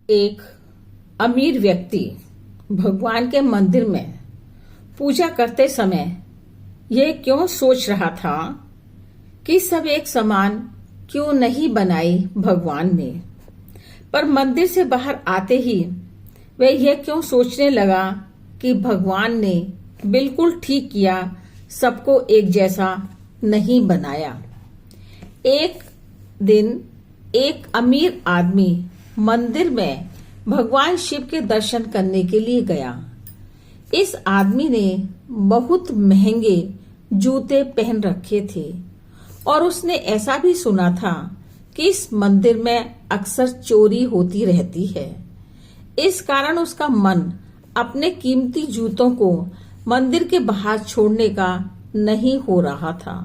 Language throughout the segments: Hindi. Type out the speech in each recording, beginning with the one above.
एक अमीर व्यक्ति भगवान के मंदिर में पूजा करते समय यह क्यों सोच रहा था कि सब एक समान क्यों नहीं बनाई भगवान ने, पर मंदिर से बाहर आते ही वह यह क्यों सोचने लगा कि भगवान ने बिल्कुल ठीक किया, सबको एक जैसा नहीं बनाया। एक दिन एक अमीर आदमी मंदिर में भगवान शिव के दर्शन करने के लिए गया। इस आदमी ने बहुत महंगे जूते पहन रखे थे और उसने ऐसा भी सुना था कि इस मंदिर में अक्सर चोरी होती रहती है। इस कारण उसका मन अपने कीमती जूतों को मंदिर के बाहर छोड़ने का नहीं हो रहा था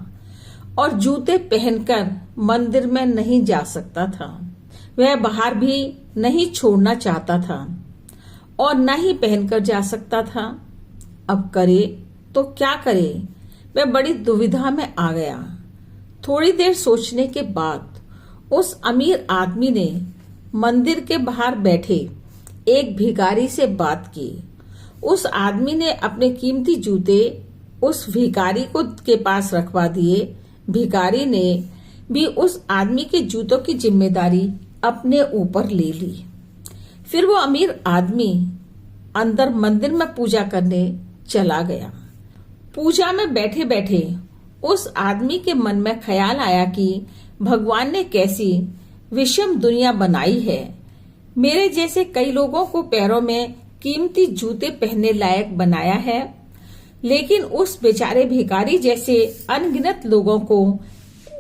और जूते पहनकर मंदिर में नहीं जा सकता था। वह बाहर भी नहीं छोड़ना चाहता था और न ही पहनकर जा सकता था। अब करे तो क्या करे, वह बड़ी दुविधा में आ गया। थोड़ी देर सोचने के बाद उस अमीर आदमी ने मंदिर के बाहर बैठे एक भिखारी से बात की। उस आदमी ने अपने कीमती जूते उस भिखारी को के पास रखवा दिए। भिखारी ने भी उस आदमी के जूतों की जिम्मेदारी अपने ऊपर ले ली। फिर वो अमीर आदमी अंदर मंदिर में पूजा करने चला गया। पूजा में बैठे बैठे उस आदमी के मन में ख्याल आया कि भगवान ने कैसी विषम दुनिया बनाई है। मेरे जैसे कई लोगों को पैरों में कीमती जूते पहनने लायक बनाया है, लेकिन उस बेचारे भिखारी जैसे अनगिनत लोगों को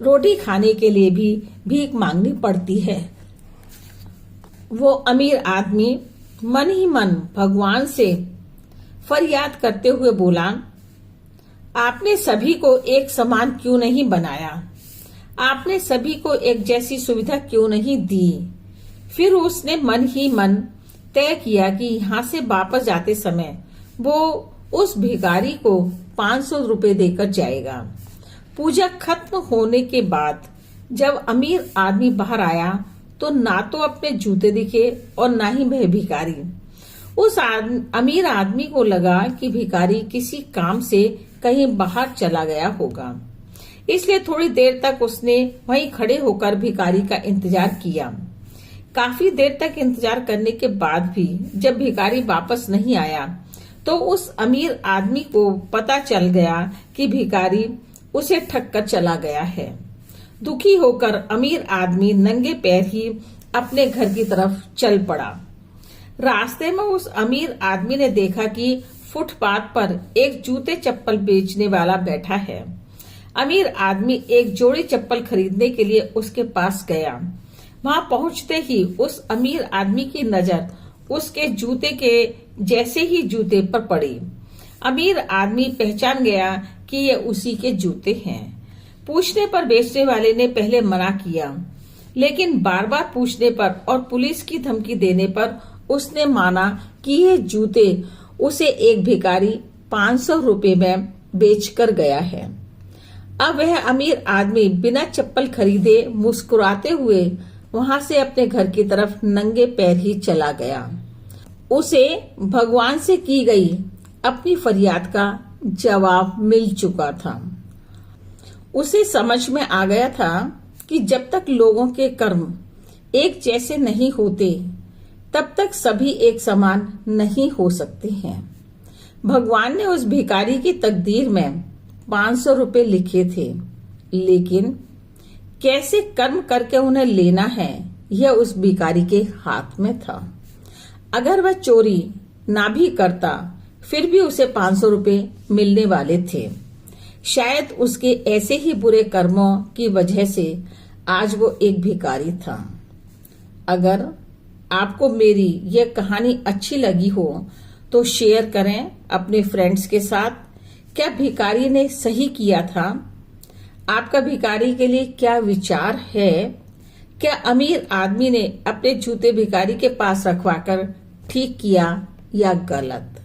रोटी खाने के लिए भी भीख मांगनी पड़ती है। वो अमीर आदमी मन ही मन भगवान से फरियाद करते हुए बोला, आपने सभी को एक समान क्यों नहीं बनाया? आपने सभी को एक जैसी सुविधा क्यों नहीं दी? फिर उसने मन ही मन तय किया कि यहाँ से वापस जाते समय वो उस भिखारी को 500 रुपए देकर जाएगा। पूजा खत्म होने के बाद जब अमीर आदमी बाहर आया तो ना तो अपने जूते दिखे और ना ही वह भिखारी। उस अमीर आदमी को लगा कि भिखारी किसी काम से कहीं बाहर चला गया होगा, इसलिए थोड़ी देर तक उसने वहीं खड़े होकर भिखारी का इंतजार किया। काफी देर तक इंतजार करने के बाद भी जब भिखारी वापस नहीं आया तो उस अमीर आदमी को पता चल गया कि भिखारी उसे ठग कर चला गया है। दुखी होकर अमीर आदमी नंगे पैर ही अपने घर की तरफ चल पड़ा। रास्ते में उस अमीर आदमी ने देखा कि फुटपाथ पर एक जूते चप्पल बेचने वाला बैठा है। अमीर आदमी एक जोड़ी चप्पल खरीदने के लिए उसके पास गया। वहां पहुंचते ही उस अमीर आदमी की नजर उसके जूते के जैसे ही जूते पर पड़ी। अमीर आदमी पहचान गया कि ये उसी के जूते हैं। पूछने पर बेचने वाले ने पहले मना किया, लेकिन बार बार पूछने पर और पुलिस की धमकी देने पर उसने माना कि ये जूते उसे एक भिखारी 500 रुपए में बेचकर गया है। अब वह अमीर आदमी बिना चप्पल खरीदे मुस्कुराते हुए वहां से अपने घर की तरफ नंगे पैर ही चला गया। उसे भगवान से की गई अपनी फरियाद का जवाब मिल चुका था। उसे समझ में आ गया था कि जब तक लोगों के कर्म एक जैसे नहीं होते तब तक सभी एक समान नहीं हो सकते हैं। भगवान ने उस भिखारी की तकदीर में 500 रुपए लिखे थे, लेकिन कैसे कर्म करके उन्हें लेना है यह उस भिखारी के हाथ में था। अगर वह चोरी ना भी करता फिर भी उसे 500 रुपए मिलने वाले थे। शायद उसके ऐसे ही बुरे कर्मों की वजह से आज वो एक भिखारी था। अगर आपको मेरी यह कहानी अच्छी लगी हो तो शेयर करें अपने फ्रेंड्स के साथ। क्या भिखारी ने सही किया था? आपका भिखारी के लिए क्या विचार है? क्या अमीर आदमी ने अपने जूते भिखारी के पास रखवाकर ठीक किया या गलत?